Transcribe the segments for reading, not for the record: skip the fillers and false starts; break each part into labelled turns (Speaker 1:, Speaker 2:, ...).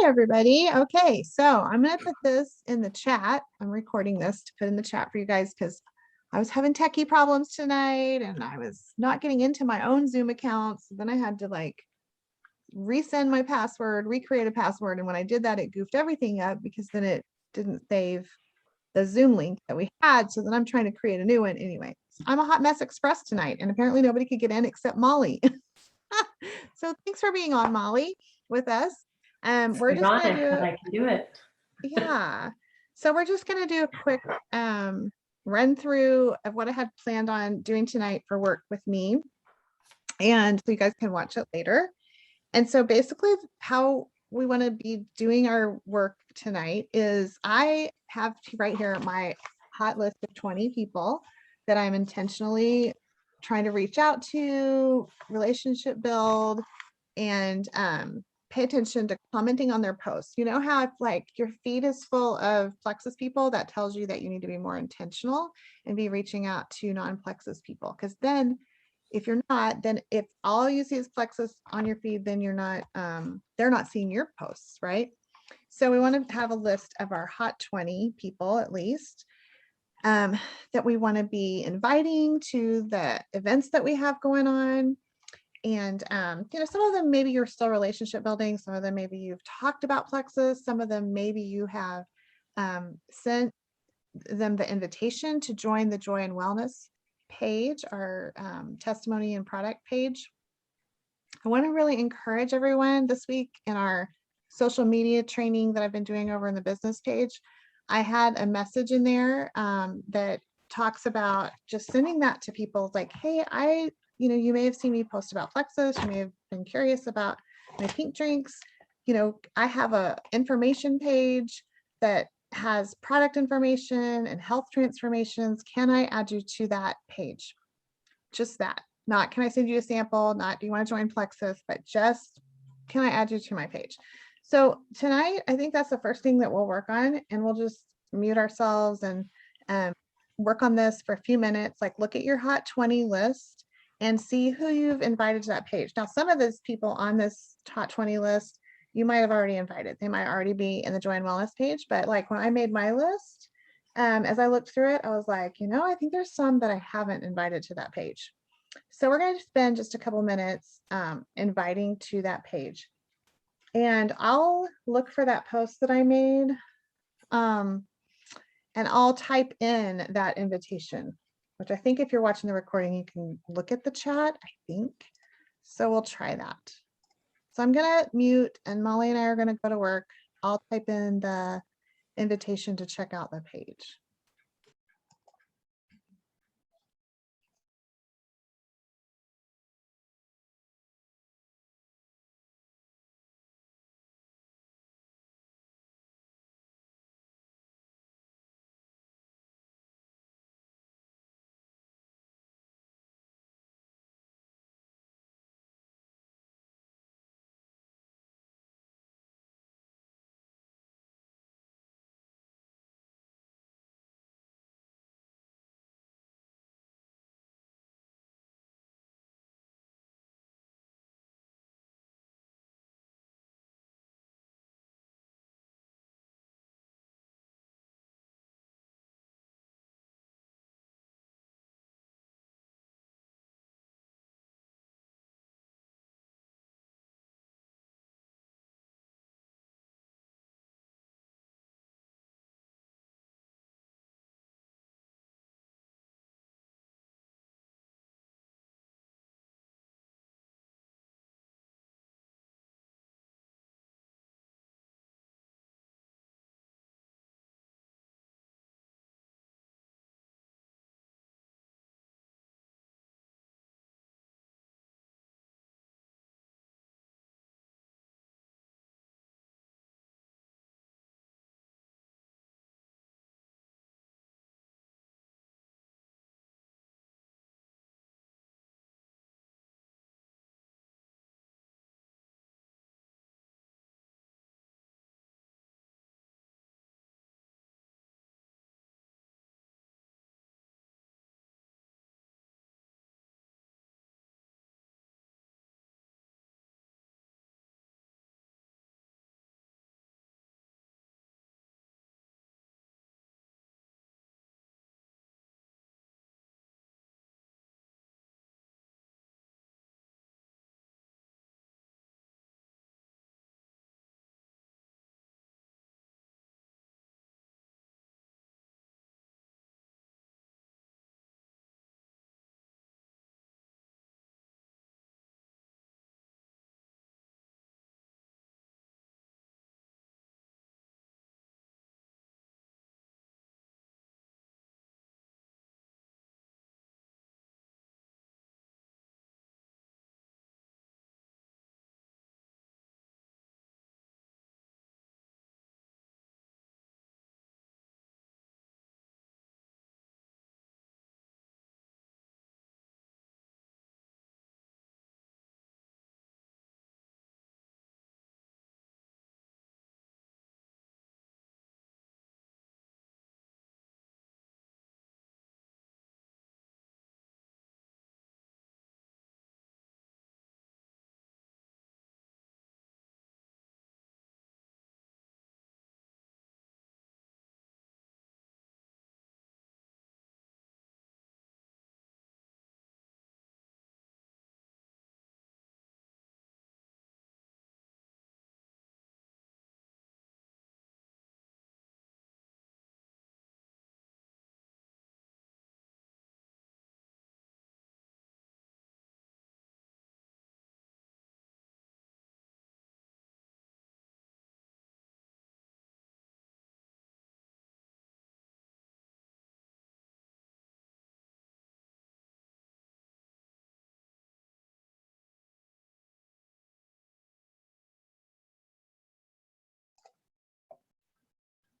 Speaker 1: everybody. Okay, so I'm going to put this in the chat. I'm recording this to put in the chat for you guys because I was having techie problems tonight and I was not getting into my own Zoom account. So then I had to like resend my password, recreate a password. And when I did that, it goofed everything up because then it didn't save the Zoom link that we had. So then I'm trying to create a new one anyway. I'm a hot mess express tonight and apparently nobody could get in except Molly. So thanks for being on, Molly, with us. We're just going to
Speaker 2: Ironic that
Speaker 1: do,
Speaker 2: I can do it.
Speaker 1: yeah. So we're just going to do a quick run through of what I had planned on doing tonight for work with me. And so you guys can watch it later. And so basically how we want to be doing our work tonight is I have right here my hot list of 20 people that I'm intentionally trying to reach out to, relationship build, and pay attention to commenting on their posts. You know how if like your feed is full of Plexus people, that tells you that you need to be more intentional and be reaching out to non-Plexus people. Because then if you're not, then if all you see is Plexus on your feed, then you're not, they're not seeing your posts, right? So we want to have a list of our hot 20 people at least that we want to be inviting to the events that we have going on. And, some of them, maybe you're still relationship building. Some of them, maybe you've talked about Plexus. Some of them, maybe you have sent them the invitation to join the Joy and Wellness page, our testimony and product page. I want to really encourage everyone this week in our social media training that I've been doing over in the business page. I had a message in there that talks about just sending that to people like, hey, you may have seen me post about Plexus. You may have been curious about my pink drinks. I have a information page that has product information and health transformations. Can I add you to that page? Just that. Not can I send you a sample, not do you want to join Plexus, but just can I add you to my page? So tonight, I think that's the first thing that we'll work on, and we'll just mute ourselves and work on this for a few minutes, like look at your hot 20 list and see who you've invited to that page. Now, some of those people on this hot 20 list, you might have already invited. They might already be in the Joy and Wellness page, but like when I made my list, as I looked through it, I was like, I think there's some that I haven't invited to that page. So we're going to spend just a couple minutes inviting to that page. And I'll look for that post that I made. And I'll type in that invitation, which I think if you're watching the recording, you can look at the chat, I think. So we'll try that. So I'm going to mute, and Molly and I are going to go to work. I'll type in the invitation to check out the page.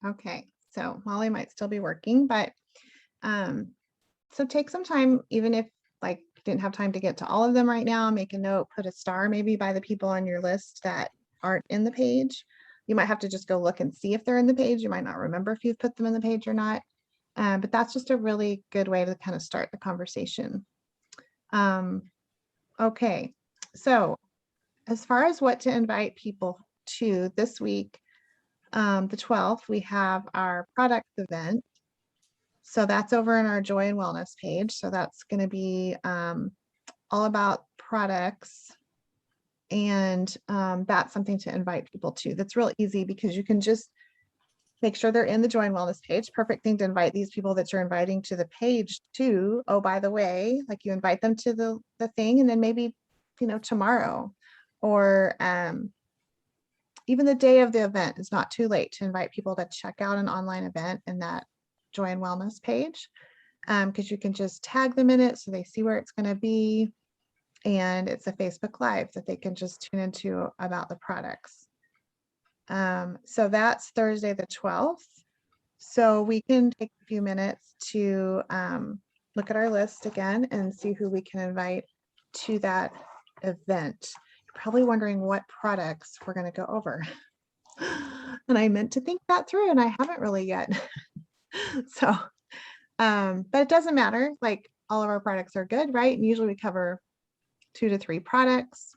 Speaker 1: Okay, so Molly might still be working, but so take some time, even if like you didn't have time to get to all of them right now, make a note, put a star maybe by the people on your list that aren't in the page. You might have to just go look and see if they're in the page. You might not remember if you've put them in the page or not. But that's just a really good way to kind of start the conversation. Okay, so as far as what to invite people to this week, the 12th, we have our product event. So that's over in our Joy and Wellness page. So that's going to be all about products. And that's something to invite people to. That's real easy because you can just make sure they're in the Joy and Wellness page. Perfect thing to invite these people that you're inviting to the page too. Oh, by the way, like you invite them to the thing, and then maybe, tomorrow or even the day of the event is not too late to invite people to check out an online event in that Joy and Wellness page, because you can just tag them in it so they see where it's going to be. And it's a Facebook Live that they can just tune into about the products. So that's Thursday the 12th. So we can take a few minutes to look at our list again and see who we can invite to that event. You're probably wondering what products we're going to go over. And I meant to think that through and I haven't really yet. So, but it doesn't matter. Like all of our products are good, right? And usually we cover 2 to 3 products.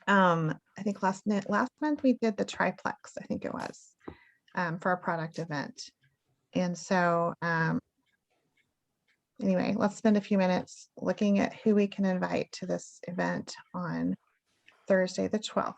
Speaker 1: I think last month we did the triplex, I think it was, for our product event. And so anyway, let's spend a few minutes looking at who we can invite to this event on Thursday the 12th.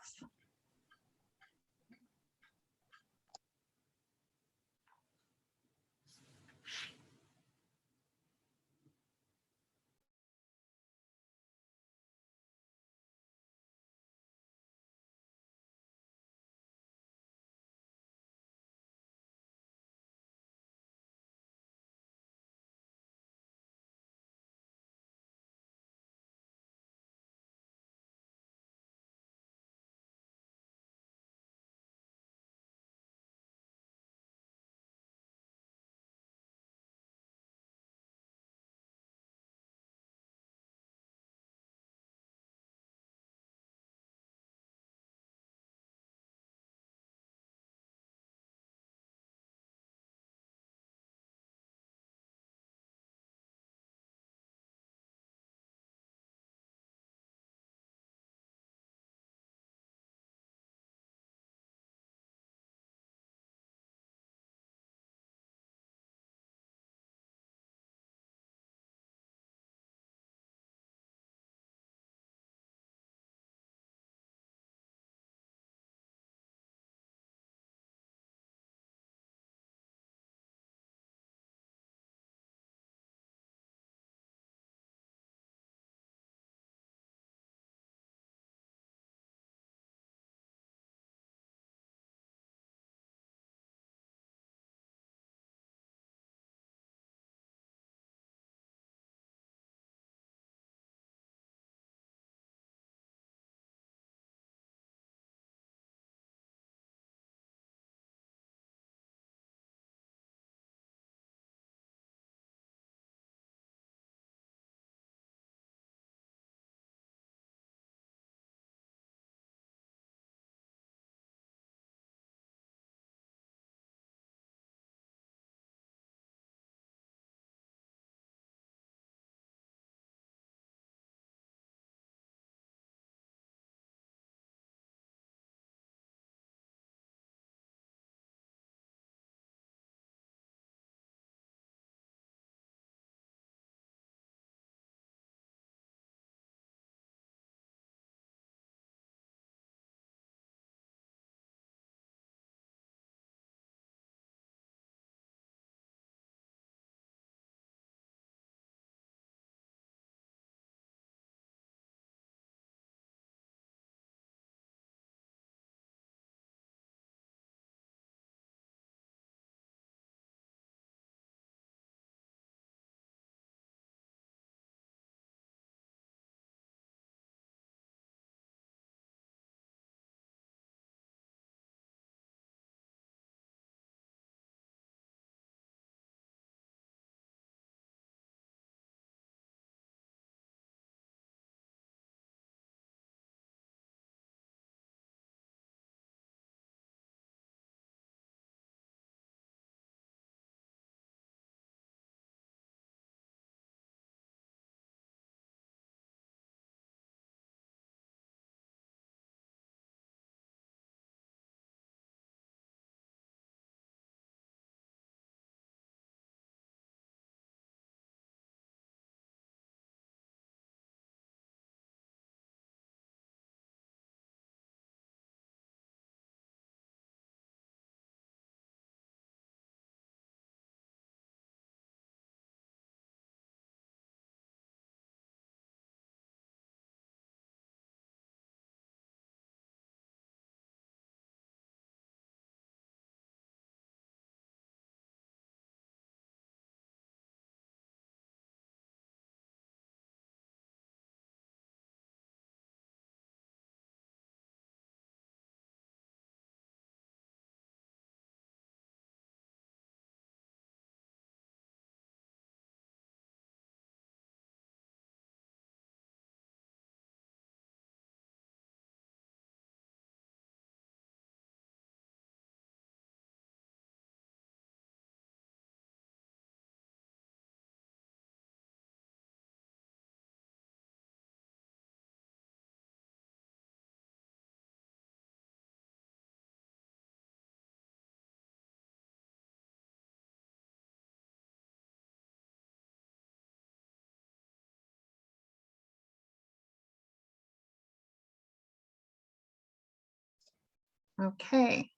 Speaker 1: Okay.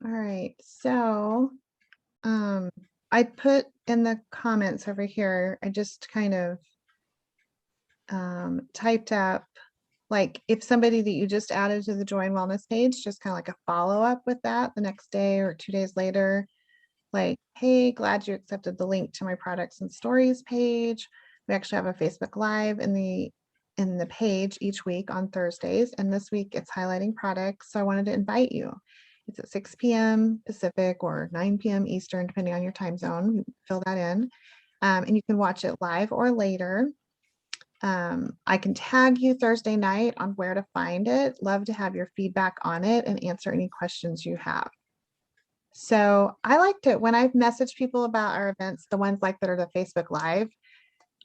Speaker 1: All right. So I put in the comments over here, I just kind of typed up, like, if somebody that you just added to the Join Wellness page, just kind of like a follow-up with that the next day or 2 days later, like, hey, glad you accepted the link to my products and stories page. We actually have a Facebook Live in the page each week on Thursdays, and this week it's highlighting products, so I wanted to invite you. It's at 6 p.m. Pacific or 9 p.m. Eastern, depending on your time zone. You fill that in, and you can watch it live or later. I can tag you Thursday night on where to find it. Love to have your feedback on it and answer any questions you have. So I liked it when I've messaged people about our events, the ones like that are the Facebook Live.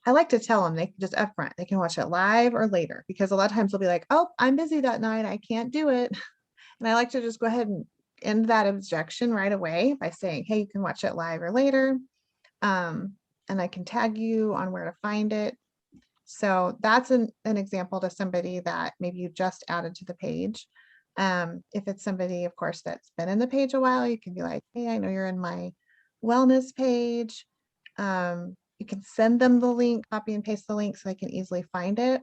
Speaker 1: I like to tell them they can just upfront, they can watch it live or later, because a lot of times they'll be like, oh, I'm busy that night, I can't do it. And I like to just go ahead and end that objection right away by saying, hey, you can watch it live or later. And I can tag you on where to find it. So that's an example to somebody that maybe you just added to the page. If it's somebody, of course, that's been in the page a while, you can be like, hey, I know you're in my wellness page. You can send them the link, copy and paste the link so they can easily find it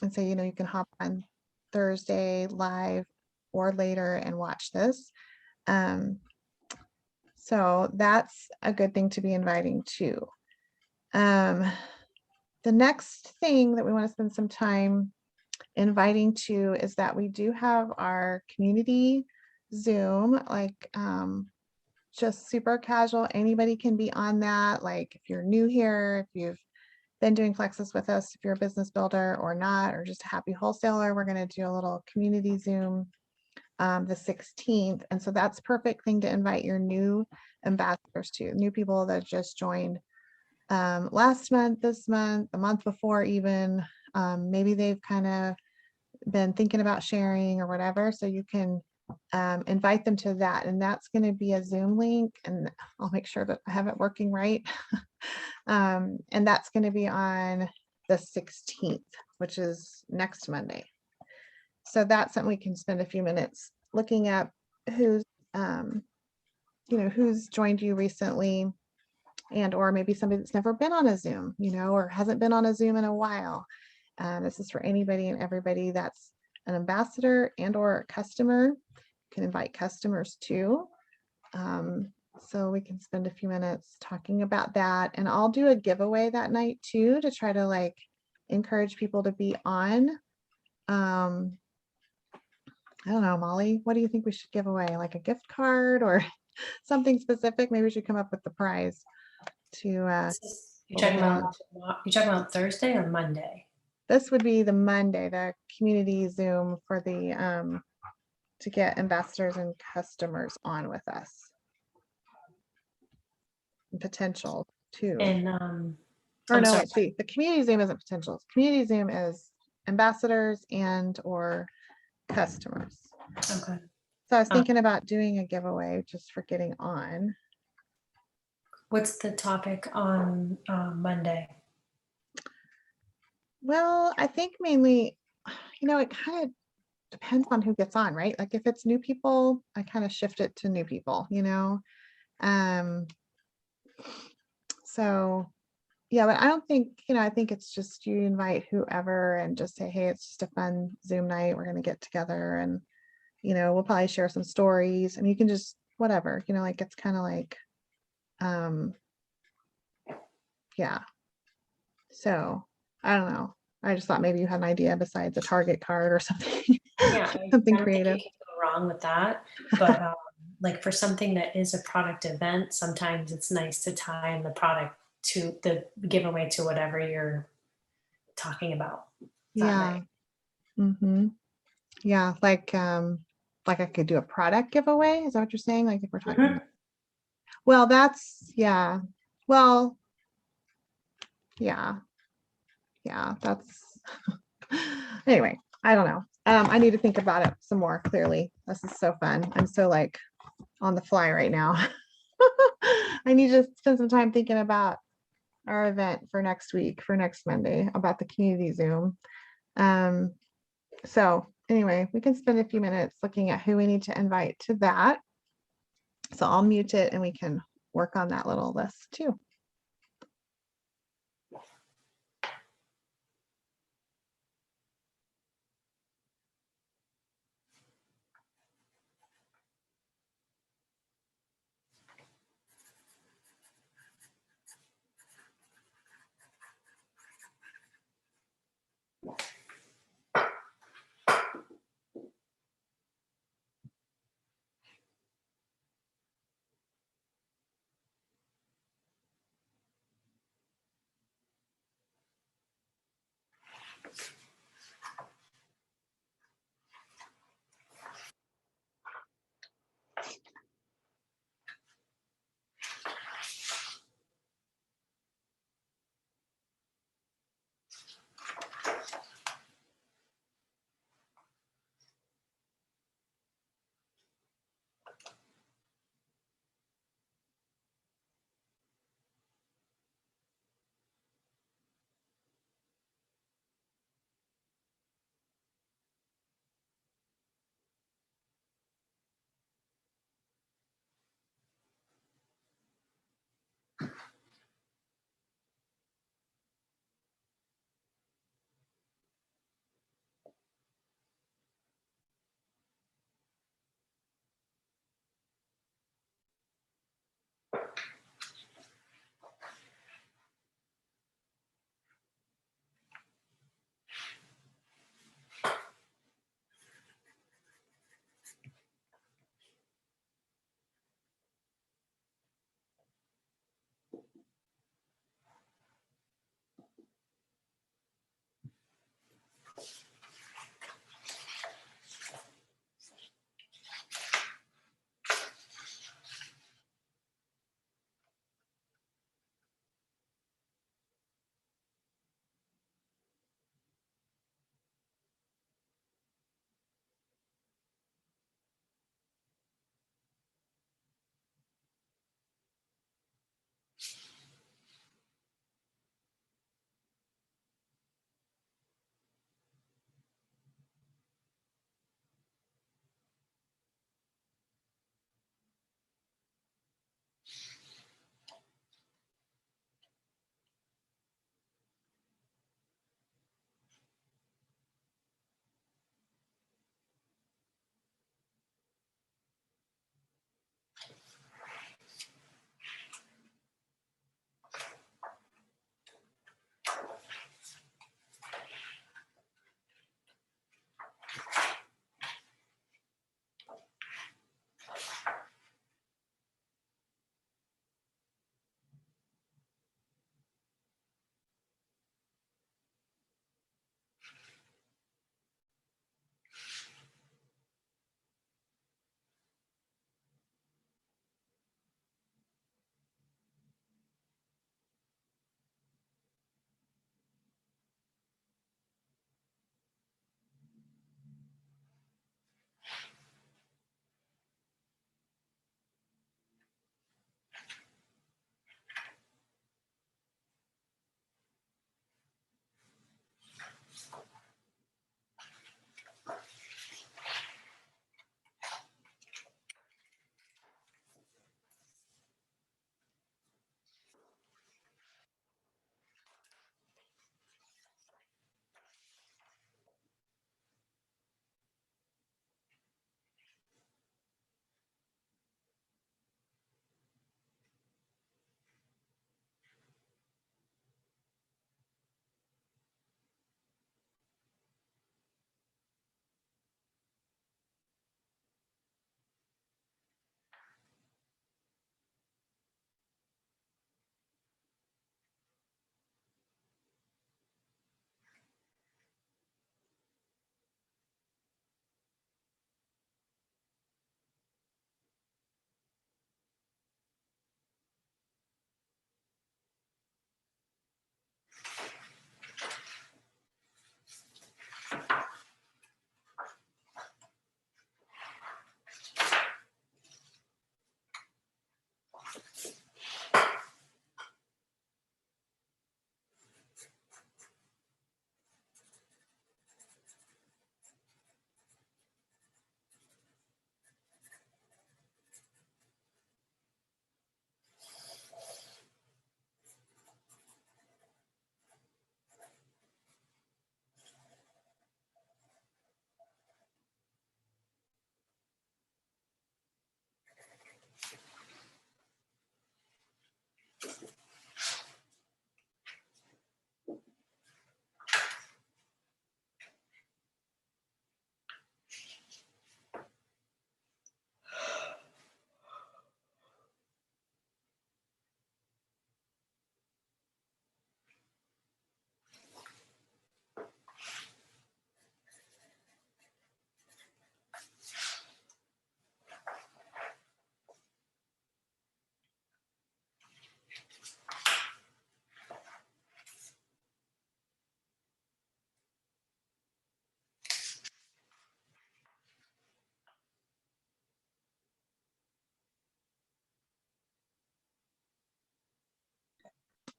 Speaker 1: and say, you can hop on Thursday live or later and watch this. So that's a good thing to be inviting to. The next thing that we want to spend some time inviting to is that we do have our community Zoom, like just super casual. Anybody can be on that. Like if you're new here, if you've been doing Flexus with us, if you're a business builder or not, or just a happy wholesaler, we're going to do a little community Zoom the 16th. And so that's perfect thing to invite your new ambassadors to, new people that just joined last month, this month, the month before even. Maybe they've kind of been thinking about sharing or whatever, so you can invite them to that. And that's going to be a Zoom link, and I'll make sure that I have it working right. And that's going to be on the 16th, which is next Monday. So that's something we can spend a few minutes looking at who's who's joined you recently, and or maybe somebody that's never been on a Zoom, or hasn't been on a Zoom in a while. This is for anybody and everybody that's an ambassador and or a customer. You can invite customers too. So we can spend a few minutes talking about that, and I'll do a giveaway that night too to try to like encourage people to be on. I don't know, Molly, what do you think we should give away? Like a gift card or something specific? Maybe we should come up with the prize to
Speaker 2: You're talking about Thursday or Monday?
Speaker 1: This would be the Monday, the community Zoom for the to get ambassadors and customers on with us. And potential too.
Speaker 2: And
Speaker 1: or no, let's see, the community Zoom isn't potential. Community Zoom is ambassadors and or customers.
Speaker 2: Okay.
Speaker 1: So I was thinking about doing a giveaway just for getting on.
Speaker 2: What's the topic on Monday?
Speaker 1: Well, I think mainly, it kind of depends on who gets on, right? Like if it's new people, I kind of shift it to new people, So yeah, but I don't think, I think it's just you invite whoever and just say, hey, it's just a fun Zoom night. We're going to get together and, we'll probably share some stories, and you can just whatever, like it's kind of like, yeah. So I don't know. I just thought maybe you had an idea besides a Target card or something.
Speaker 2: Yeah,
Speaker 1: something
Speaker 2: I don't
Speaker 1: creative.
Speaker 2: think you can go wrong with that. But like for something that is a product event, sometimes it's nice to tie in the product to the giveaway to whatever you're talking about.
Speaker 1: Yeah. Mm-hmm. Yeah, like I could do a product giveaway. Is that what you're saying? Like if we're talking about, well, that's well, that's anyway, I don't know. I need to think about it some more clearly. This is so fun. I'm so like on the fly right now. I need to spend some time thinking about our event for next week, for next Monday, about the community Zoom. So anyway, we can spend a few minutes looking at who we need to invite to that. So I'll mute it and we can work on that little list too.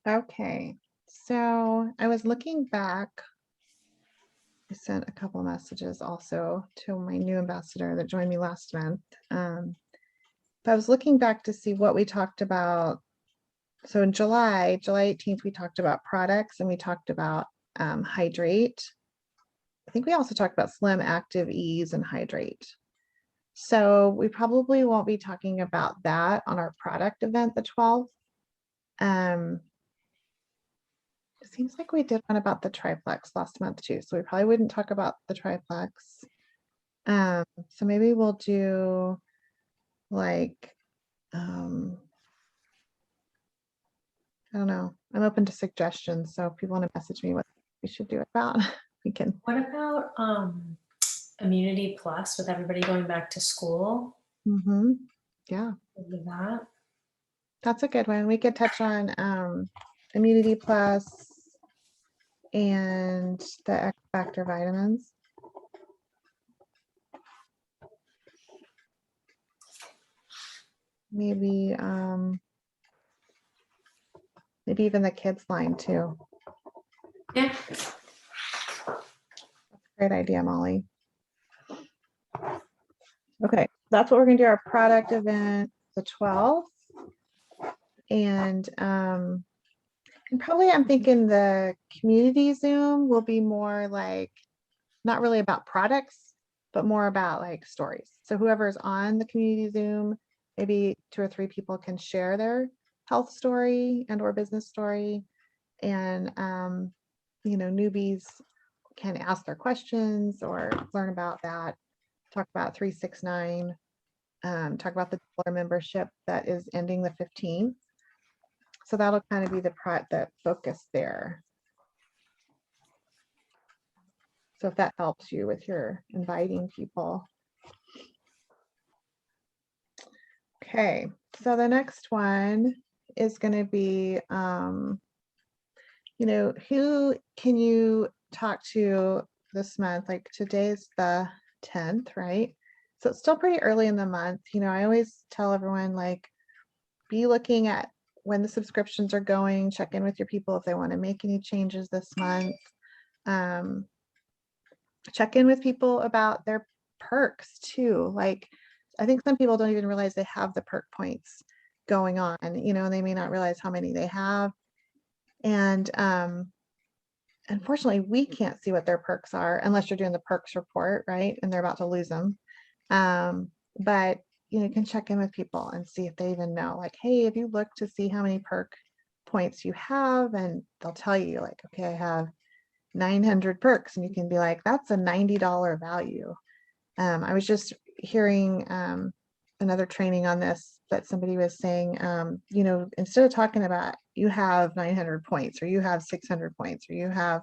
Speaker 1: Okay, so I was looking back. I sent a couple messages also to my new ambassador that joined me last month. But I was looking back to see what we talked about. So in July 18th, we talked about products and we talked about hydrate. I think we also talked about slim, active, ease, and hydrate. So we probably won't be talking about that on our product event, the 12th. It seems like we did one about the triplex last month too, so we probably wouldn't talk about the triplex. So maybe we'll do like, I don't know. I'm open to suggestions. So if people want to message me what we should do about, we can.
Speaker 2: What about Immunity Plus with everybody going back to school?
Speaker 1: Yeah,
Speaker 2: Look at that.
Speaker 1: that's a good one. We could touch on Immunity Plus and the X Factor vitamins. Maybe maybe even the kids line too.
Speaker 2: Yeah.
Speaker 1: Great idea, Molly. Okay, that's what we're gonna do, our product event, the 12th. And probably I'm thinking the community Zoom will be more like, not really about products, but more about like stories. So whoever's on the community Zoom, maybe 2 or 3 people can share their health story and or business story. And, newbies can ask their questions or learn about that, talk about 369, talk about the dollar membership that is ending the 15th. So that'll kind of be the focus there. So if that helps you with your inviting people. Okay, so the next one is going to be, who can you talk to this month? Like today's the 10th, right? So it's still pretty early in the month. I always tell everyone, like, be looking at when the subscriptions are going, check in with your people if they want to make any changes this month. Check in with people about their perks too. Like, I think some people don't even realize they have the perk points going on, and they may not realize how many they have. And unfortunately, we can't see what their perks are unless you're doing the perks report, right? And they're about to lose them. But you can check in with people and see if they even know, like, hey, have you looked to see how many perk points you have? And they'll tell you, like, okay, I have 900 perks, and you can be like, that's a $90 value. I was just hearing another training on this, that somebody was saying, instead of talking about you have 900 points or you have 600 points or you have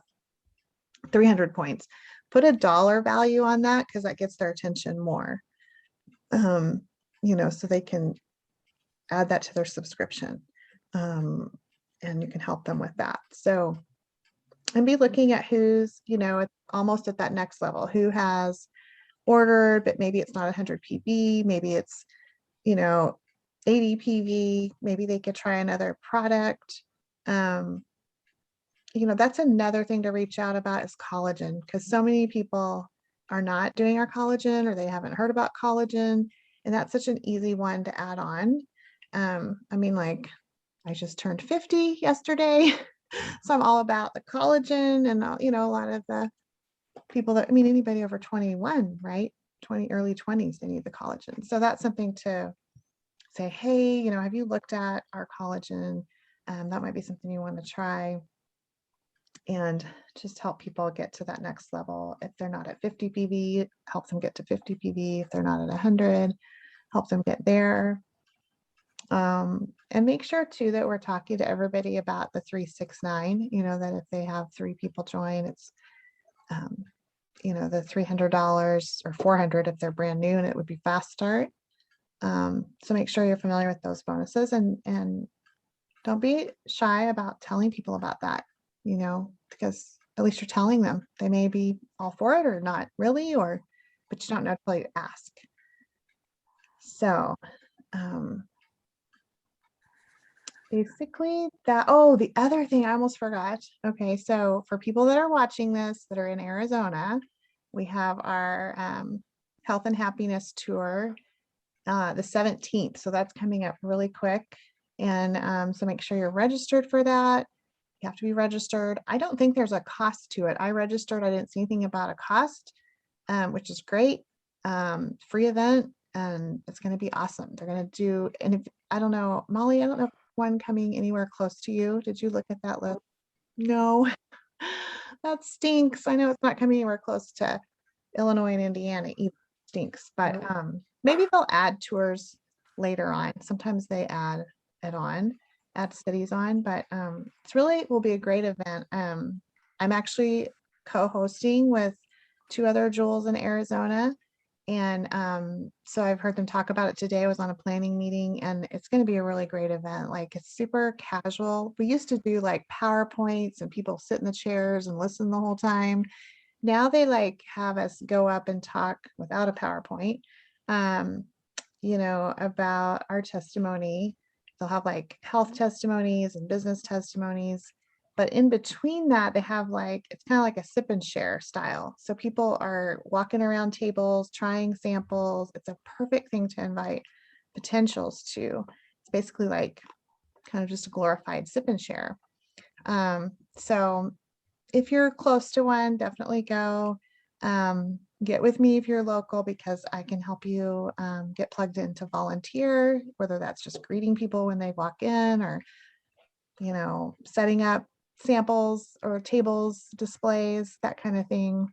Speaker 1: 300 points, put a dollar value on that, because that gets their attention more, so they can add that to their subscription, and you can help them with that. So, and be looking at who's, almost at that next level, who has ordered, but maybe it's not 100 PV, maybe it's, 80 PV, maybe they could try another product. That's another thing to reach out about is collagen, because so many people are not doing our collagen, or they haven't heard about collagen, and that's such an easy one to add on. Like, I just turned 50 yesterday, so I'm all about the collagen, and a lot of the people that, anybody over 21, right? Early 20s, they need the collagen. So that's something to say, hey, have you looked at our collagen? That might be something you want to try, and just help people get to that next level. If they're not at 50 PV, help them get to 50 PV. If they're not at 100, help them get there. And make sure too that we're talking to everybody about the 369, that if they have 3 people join, it's the $300 or $400 if they're brand new, and it would be fast start. So make sure you're familiar with those bonuses, and don't be shy about telling people about that, because at least you're telling them. They may be all for it or not really, but you don't know until you ask. So basically that. Oh, the other thing I almost forgot. Okay, so for people that are watching this that are in Arizona, we have our health and happiness tour the 17th. So that's coming up really quick. And so make sure you're registered for that. You have to be registered. I don't think there's a cost to it. I registered, I didn't see anything about a cost, which is great. Free event, and it's going to be awesome. They're going to do, and if, I don't know, Molly, I don't know if one coming anywhere close to you. Did you look at that list? No, that stinks. I know it's not coming anywhere close to Illinois and Indiana, either stinks, but maybe they'll add tours later on. Sometimes they add it on, add cities on, but it's really will be a great event. I'm actually co-hosting with two other Jules in Arizona. And so I've heard them talk about it today. I was on a planning meeting, and it's going to be a really great event. Like, it's super casual. We used to do like PowerPoints and people sit in the chairs and listen the whole time. Now they like have us go up and talk without a PowerPoint, about our testimony. They'll have like health testimonies and business testimonies. But in between that, they have like, it's kind of like a sip and share style. So people are walking around tables, trying samples. It's a perfect thing to invite potentials to. It's basically like kind of just a glorified sip and share. So if you're close to one, definitely go. Get with me if you're local, because I can help you get plugged into volunteer, whether that's just greeting people when they walk in, or setting up samples or tables, displays, that kind of thing.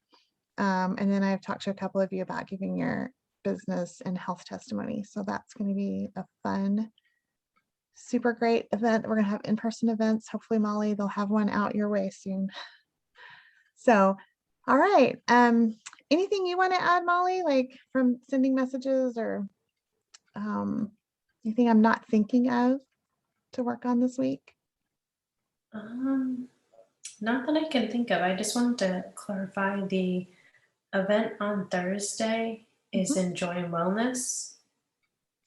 Speaker 1: And then I've talked to a couple of you about giving your business and health testimony. So that's going to be a fun, super great event. We're going to have in-person events. Hopefully, Molly, they'll have one out your way soon. So, all right. Anything you want to add, Molly, like from sending messages, or anything I'm not thinking of to work on this week?
Speaker 2: Not that I can think of. I just wanted to clarify the event on Thursday is in Joy and Wellness,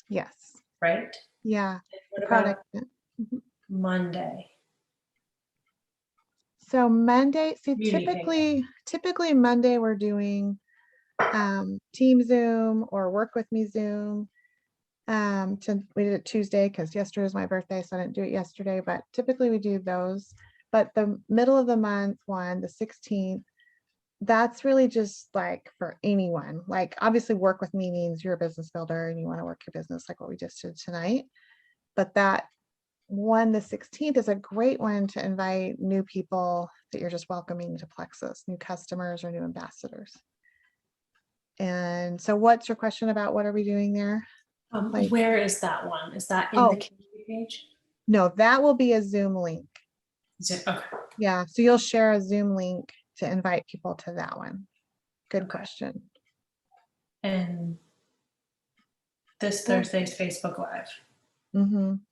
Speaker 1: Yes.
Speaker 2: right?
Speaker 1: Yeah.
Speaker 2: What
Speaker 1: The
Speaker 2: about
Speaker 1: product.
Speaker 2: Monday?
Speaker 1: So Monday, see,
Speaker 2: Communicating.
Speaker 1: typically Monday we're doing Team Zoom or Work With Me Zoom. We did it Tuesday because yesterday was my birthday, so I didn't do it yesterday, but typically we do those. But the middle of the month one, the 16th, that's really just like for anyone. Like, obviously Work With Me means you're a business builder and you want to work your business like what we just did tonight. But that one, the 16th, is a great one to invite new people that you're just welcoming to Plexus, new customers or new ambassadors. And so what's your question about what are we doing there?
Speaker 2: Where is that one? Is that in the community page?
Speaker 1: No, that will be a Zoom link.
Speaker 2: Okay.
Speaker 1: Yeah, so you'll share a Zoom link to invite people to that one. Good question.
Speaker 2: And this Thursday's Facebook Live.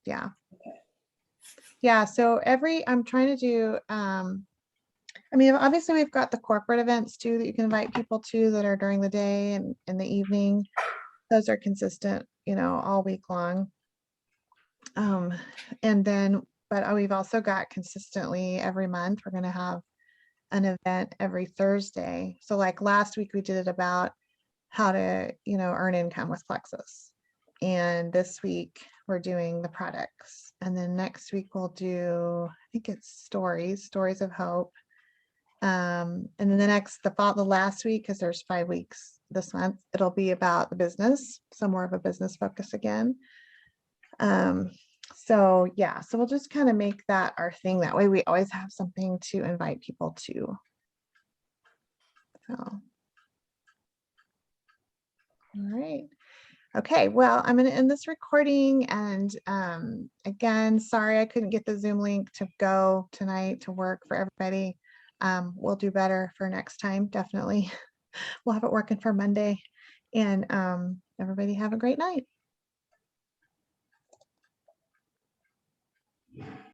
Speaker 1: Yeah.
Speaker 2: Okay.
Speaker 1: Yeah, so I'm trying to do, I mean, obviously we've got the corporate events too that you can invite people to that are during the day and in the evening. Those are consistent, all week long. And then, but we've also got consistently every month, we're going to have an event every Thursday. So like last week we did it about how to, earn income with Plexus. And this week we're doing the products. And then next week we'll do, I think it's stories of hope. And then the last week, because there's 5 weeks this month, it'll be about the business, so more of a business focus again. So yeah, so we'll just kind of make that our thing. That way we always have something to invite people to. So, all right. Okay, well, I'm going to end this recording. And again, sorry I couldn't get the Zoom link to go tonight to work for everybody. We'll do better for next time, definitely. We'll have it working for Monday. And everybody have a great night.